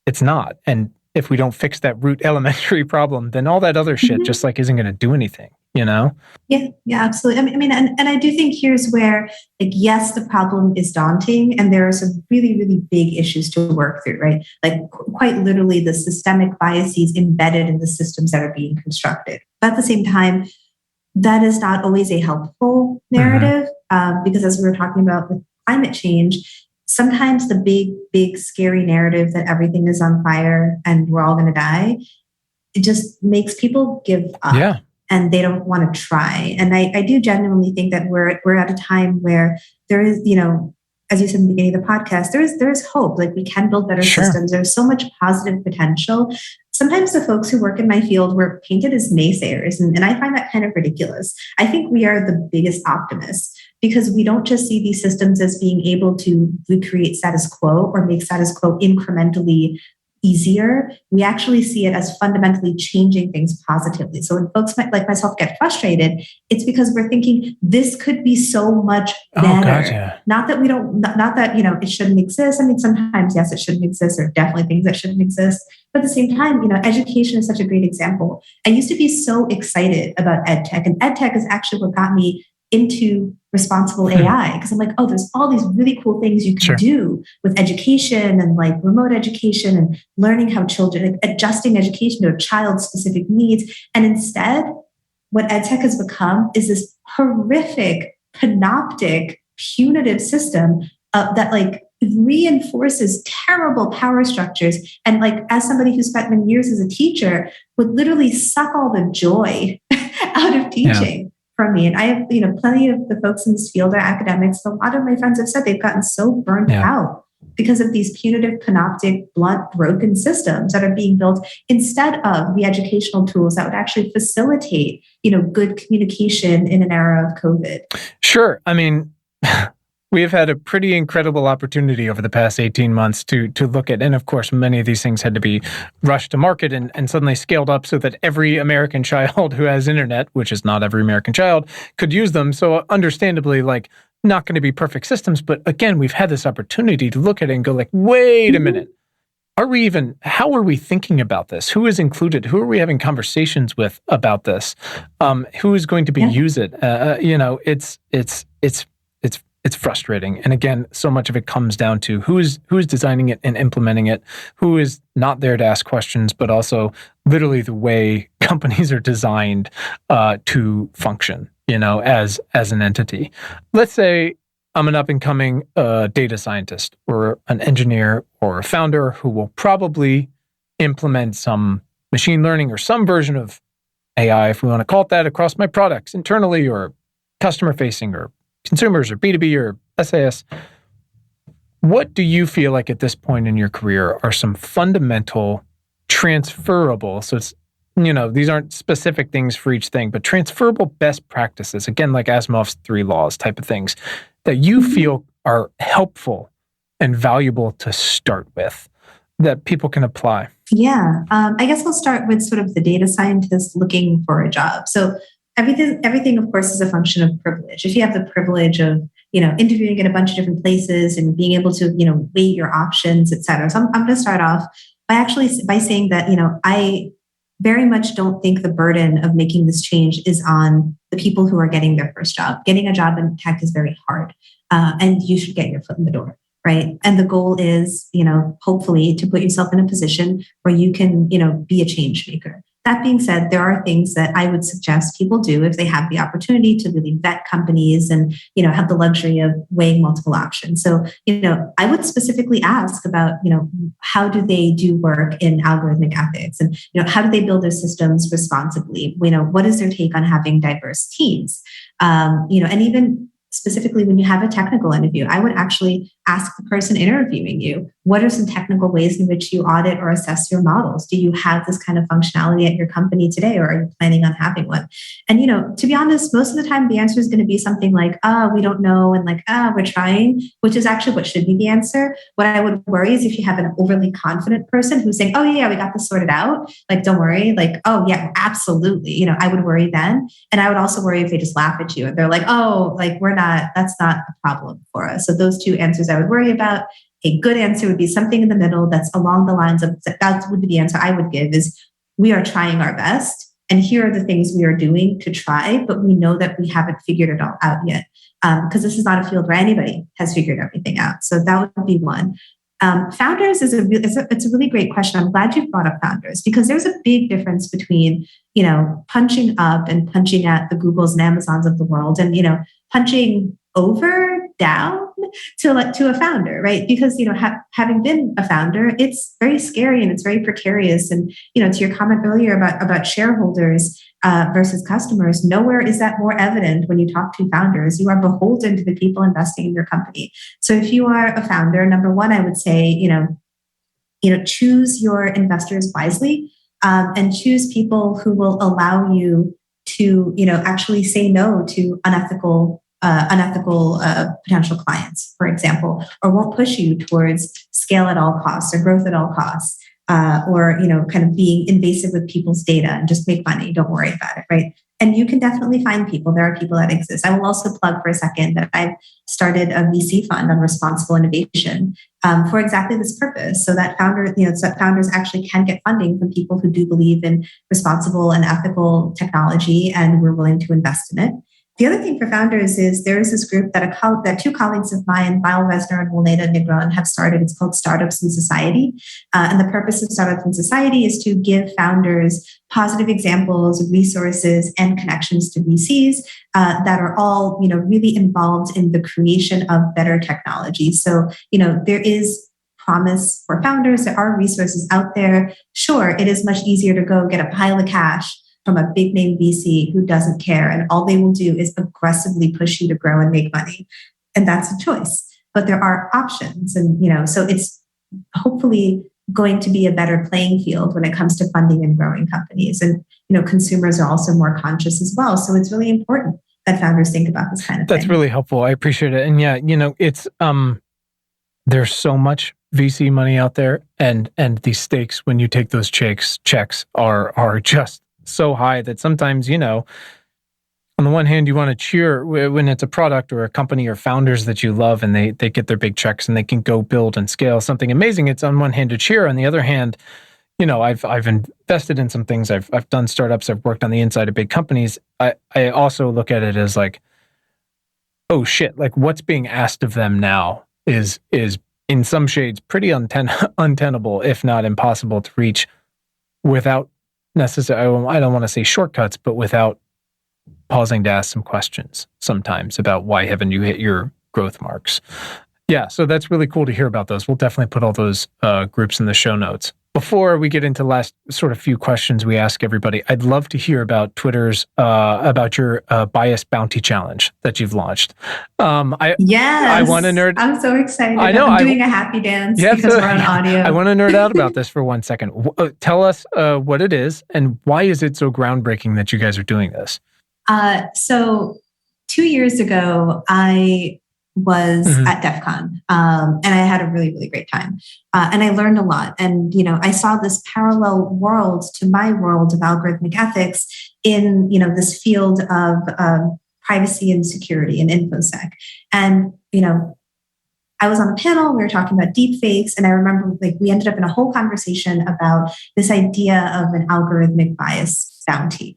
it's not. And if we don't fix that root elementary problem, then all that other shit just like isn't going to do anything, you know? Yeah, absolutely. I mean, and I do think here's where, like, yes, the problem is daunting, and there are some really, really big issues to work through, right? Like, quite literally, the systemic biases embedded in the systems that are being constructed. But at the same time, that is not always a helpful narrative, because as we were talking about with climate change, sometimes the big, scary narrative that everything is on fire and we're all going to die, it just makes people give up. Yeah. And they don't want to try. And I do genuinely think that we're at a time where there is, as you said in the beginning of the podcast, there is hope. Like, we can build better systems. There's so much positive potential. Sometimes the folks who work in my field were painted as naysayers, and I find that kind of ridiculous. I think we are the biggest optimists, because we don't just see these systems as being able to recreate status quo or make status quo incrementally easier. We actually see it as fundamentally changing things positively. So when folks like myself get frustrated, it's because we're thinking this could be so much better. Not that it shouldn't exist. I mean, sometimes, yes, it shouldn't exist. There are definitely things that shouldn't exist. But at the same time, education is such a great example. I used to be so excited about ed tech, and ed tech is actually what got me into responsible AI, because I'm like, oh, there's all these really cool things you can do with education and like remote education and learning how children, like adjusting education to a child's specific needs. And instead, what ed tech has become is this horrific, panoptic, punitive system that like reinforces terrible power structures. And like, as somebody who spent many years as a teacher, would literally suck all the joy out of teaching. Yeah. From me. And I have, plenty of the folks in this field are academics. A lot of my friends have said they've gotten so burnt out because of these punitive, panoptic, blunt, broken systems that are being built instead of the educational tools that would actually facilitate, good communication in an era of COVID. Sure. I mean, we have had a pretty incredible opportunity over the past 18 months to look at, and of course, many of these things had to be rushed to market and suddenly scaled up so that every American child who has internet, which is not every American child, could use them. So understandably, like, not going to be perfect systems. But again, we've had this opportunity to look at it and go like, wait a minute. How are we thinking about this? Who is included? Who are we having conversations with about this? Who is going to use it? It's frustrating. And again, so much of it comes down to who is designing it and implementing it, who is not there to ask questions, but also literally the way companies are designed to function, as an entity. Let's say I'm an up-and-coming data scientist or an engineer or a founder who will probably implement some machine learning or some version of AI, if we want to call it that, across my products internally or customer-facing or consumers or B2B or SAS. What do you feel like at this point in your career are some fundamental transferable, so it's, these aren't specific things for each thing, but transferable best practices, again, like Asimov's 3 laws type of things, that you feel are helpful and valuable to start with that people can apply? Yeah, I guess I'll start with sort of the data scientist looking for a job. So everything, of course, is a function of privilege. If you have the privilege of, interviewing in a bunch of different places and being able to, weigh your options, et cetera. So I'm going to start off by saying that, I very much don't think the burden of making this change is on the people who are getting their first job. Getting a job in tech is very hard, and you should get your foot in the door. Right. And the goal is, hopefully to put yourself in a position where you can, be a change maker. That being said, there are things that I would suggest people do if they have the opportunity to really vet companies and, have the luxury of weighing multiple options. So, I would specifically ask about, how do they do work in algorithmic ethics and, how do they build their systems responsibly? What is their take on having diverse teams? And even specifically when you have a technical interview, I would actually ask the person interviewing you, what are some technical ways in which you audit or assess your models? Do you have this kind of functionality at your company today, or are you planning on having one? And, to be honest, most of the time the answer is going to be something like, we don't know, and like, we're trying, which is actually what should be the answer. What I would worry is if you have an overly confident person who's saying, oh yeah, we got this sorted out. Like, don't worry. Like, oh yeah, absolutely. I would worry then. And I would also worry if they just laugh at you and they're like, oh, like that's not a problem for us. So those two answers I would worry about. A good answer would be something in the middle that's along the lines of, that would be the answer I would give, is we are trying our best. And here are the things we are doing to try, but we know that we haven't figured it all out yet. Because this is not a field where anybody has figured everything out. So that would be one. Founders it's a really great question. I'm glad you brought up founders, because there's a big difference between, punching up and punching at the Googles and Amazons of the world, and, punching down to a founder, right? Because, having been a founder, it's very scary and it's very precarious. And, to your comment earlier about shareholders versus customers, nowhere is that more evident when you talk to founders. You are beholden to the people investing in your company. So if you are a founder, number one, I would say, choose your investors wisely, and choose people who will allow you to, actually say no to unethical potential clients, for example, or won't push you towards scale at all costs or growth at all costs, or kind of being invasive with people's data and just make money. Don't worry about it, right? And you can definitely find people. There are people that exist. I will also plug for a second that I've started a VC fund on responsible innovation for exactly this purpose, so that founders actually can get funding from people who do believe in responsible and ethical technology, and we're willing to invest in it. The other thing for founders is there is this group that two colleagues of mine, Baal Resner and Wolneda Nigron, have started. It's called Startups in Society. And the purpose of Startups in Society is to give founders positive examples, resources, and connections to VCs that are all, really involved in the creation of better technology. So, there is promise for founders. There are resources out there. Sure, it is much easier to go get a pile of cash from a big name VC who doesn't care, and all they will do is aggressively push you to grow and make money. And that's a choice. But there are options. And, so it's hopefully going to be a better playing field when it comes to funding and growing companies. And, consumers are also more conscious as well. So it's really important that founders think about this kind of thing. That's really helpful. I appreciate it. And yeah, it's, there's so much VC money out there, and the stakes when you take those checks are just so high that sometimes, on the one hand, you want to cheer when it's a product or a company or founders that you love and they get their big checks and they can go build and scale something amazing. It's on one hand to cheer. On the other hand, I've invested in some things. I've done startups. I've worked on the inside of big companies. I also look at it as like, oh shit, like what's being asked of them now is in some shades pretty untenable, if not impossible to reach without necessarily, I don't want to say shortcuts, but without pausing to ask some questions sometimes about why haven't you hit your growth marks. Yeah, so that's really cool to hear about those. We'll definitely put all those groups in the show notes. Before we get into last sort of few questions we ask everybody, I'd love to hear about Twitter's, about your bias bounty challenge that you've launched. Yes. I want to nerd. I'm so excited. I know. I'm doing a happy dance because we're on audio. I want to nerd out about this for 1 second. Tell us what it is and why is it so groundbreaking that you guys are doing this? So 2 years ago, I was at DEF CON, and I had a really, really great time. And I learned a lot. And, I saw this parallel world to my world of algorithmic ethics in, this field of privacy and security and InfoSec. And, I was on a panel, we were talking about deep fakes, and I remember we ended up in a whole conversation about this idea of an algorithmic bias bounty.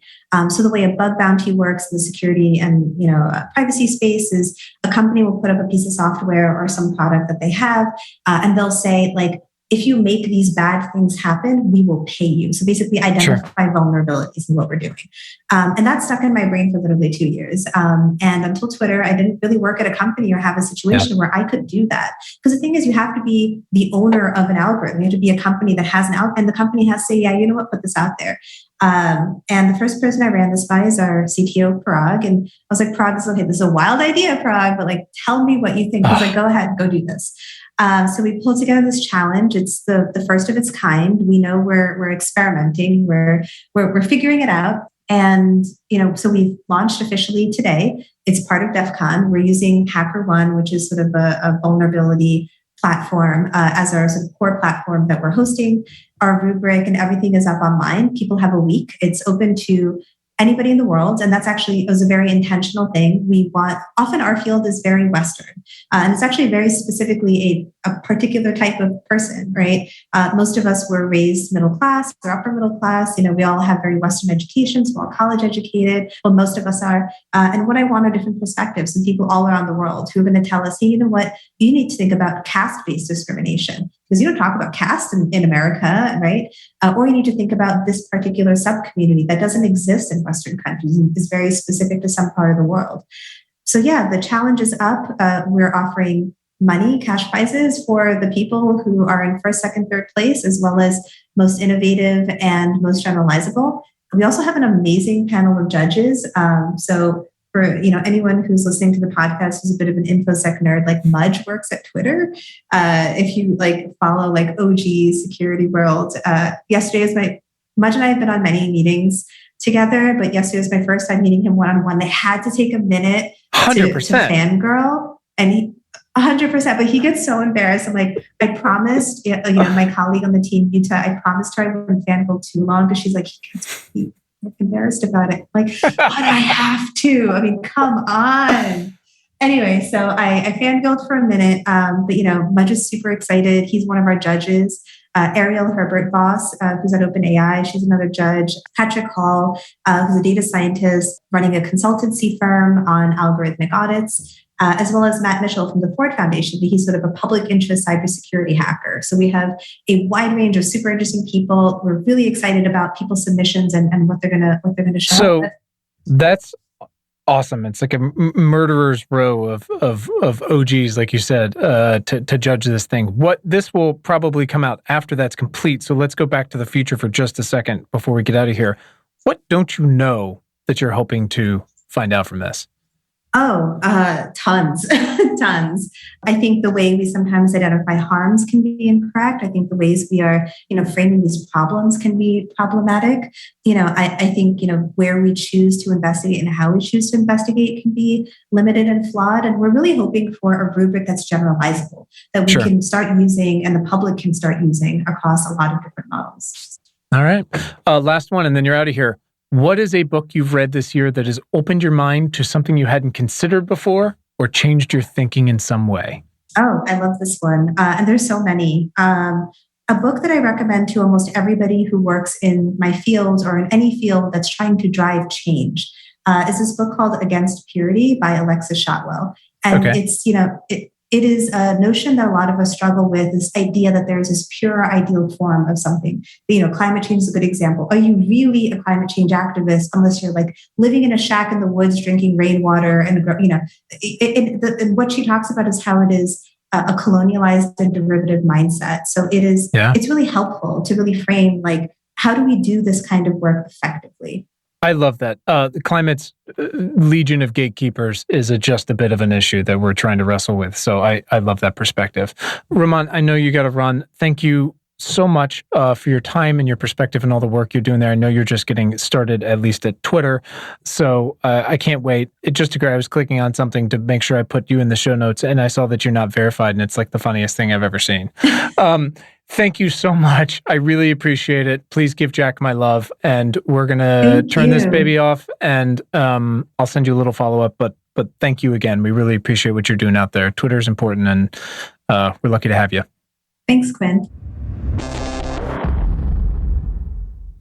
So the way a bug bounty works in the security and privacy space is a company will put up a piece of software or some product that they have, and they'll say if you make these bad things happen, we will pay you. So basically identify vulnerabilities in what we're doing. And that stuck in my brain for literally 2 years. And until Twitter, I didn't really work at a company or have a situation where I could do that. Because the thing is, you have to be the owner of an algorithm. You have to be a company that has an algorithm, and the company has to say, yeah, you know what, put this out there. And the first person I ran this by is our CTO, Parag. And I was like, Parag, this is a wild idea, Parag, but like, tell me what you think. He's like, go ahead, go do this. So we pulled together this challenge. It's the first of its kind. We know we're experimenting. We're figuring it out. And, so we've launched officially today. It's part of DEF CON. We're using HackerOne, which is sort of a vulnerability platform as our sort of core platform that we're hosting. Our rubric and everything is up online. People have a week. It's open to anybody in the world. And that's actually, it was a very intentional thing. Often our field is very Western. And it's actually very specifically a particular type of person, right? Most of us were raised middle class or upper middle class. We all have very Western educations. We're all college educated. Well, most of us are. And what I want are different perspectives and people all around the world who are going to tell us, hey, you know what? You need to think about caste-based discrimination because you don't talk about caste in America, right? Or you need to think about this particular sub-community that doesn't exist in Western countries and is very specific to some part of the world. So yeah, the challenge is up. We're offering money, cash prizes for the people who are in first, second, third place, as well as most innovative and most generalizable. We also have an amazing panel of judges. So for anyone who's listening to the podcast who's a bit of an InfoSec nerd, like Mudge works at Twitter. If you follow OG security world, Mudge and I have been on many meetings together, but yesterday was my first time meeting him one-on-one. They had to take a minute to fangirl, and he 100%, but he gets so embarrassed. I'm like, I promised, my colleague on the team, Yuta, I promised her I wouldn't fangirl too long because she's like, he gets embarrassed about it. Like, but I have to. I mean, come on. Anyway, so I fangirled for a minute, but Mudge is super excited. He's one of our judges. Ariel Herbert-Voss, who's at OpenAI, she's another judge. Patrick Hall, who's a data scientist running a consultancy firm on algorithmic audits, as well as Matt Mitchell from the Ford Foundation. He's sort of a public interest cybersecurity hacker. So we have a wide range of super interesting people. We're really excited about people's submissions and what they're gonna show up with. That's awesome. It's like a murderer's row of OGs, like you said, to judge this thing. This will probably come out after that's complete. So let's go back to the future for just a second before we get out of here. What don't you know that you're hoping to find out from this? Oh, tons. I think the way we sometimes identify harms can be incorrect. I think the ways we are, framing these problems can be problematic. I think, where we choose to investigate and how we choose to investigate can be limited and flawed. And we're really hoping for a rubric that's generalizable, that we can start using and the public can start using across a lot of different models. All right. Last one, and then you're out of here. What is a book you've read this year that has opened your mind to something you hadn't considered before or changed your thinking in some way? Oh, I love this one. And there's so many. A book that I recommend to almost everybody who works in my field or in any field that's trying to drive change is this book called Against Purity by Alexis Shotwell. And it's, it is a notion that a lot of us struggle with, this idea that there's this pure ideal form of something. Climate change is a good example. Are you really a climate change activist unless you're living in a shack in the woods, drinking rainwater? And, and what she talks about is how it is a colonialized and derivative mindset. So it's really helpful to really frame, how do we do this kind of work effectively? I love that. The climate's legion of gatekeepers is just a bit of an issue that we're trying to wrestle with. So I love that perspective. Rumman, I know you got to run. Thank you so much for your time and your perspective and all the work you're doing there. I know you're just getting started, at least at Twitter. So I can't wait. I was clicking on something to make sure I put you in the show notes, and I saw that you're not verified, and it's the funniest thing I've ever seen. Thank you so much. I really appreciate it. Please give Jack my love, and we're going to turn this baby off, and I'll send you a little follow-up, but thank you again. We really appreciate what you're doing out there. Twitter's important, and we're lucky to have you. Thanks, Quinn.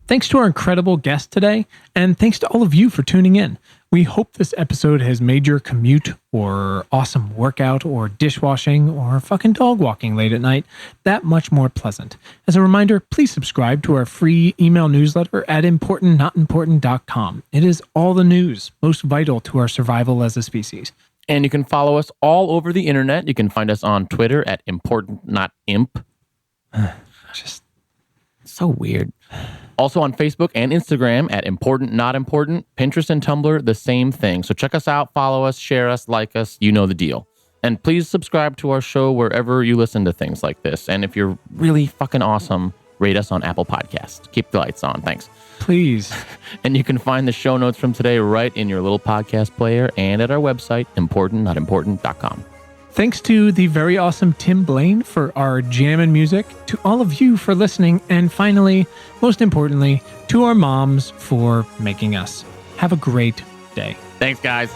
Thanks to our incredible guest today, and thanks to all of you for tuning in. We hope this episode has made your commute or awesome workout or dishwashing or fucking dog walking late at night that much more pleasant. As a reminder, please subscribe to our free email newsletter at importantnotimportant.com. It is all the news most vital to our survival as a species. And you can follow us all over the internet. You can find us on Twitter at importantnotimp. Just so weird. Also on Facebook and Instagram at Important Not Important. Pinterest and Tumblr, the same thing. So check us out, follow us, share us, like us. You know the deal. And please subscribe to our show wherever you listen to things like this. And if you're really fucking awesome, rate us on Apple Podcasts. Keep the lights on. Thanks. Please. And you can find the show notes from today right in your little podcast player and at our website, importantnotimportant.com. Thanks to the very awesome Tim Blaine for our jammin' music, to all of you for listening, and finally, most importantly, to our moms for making us. Have a great day. Thanks, guys.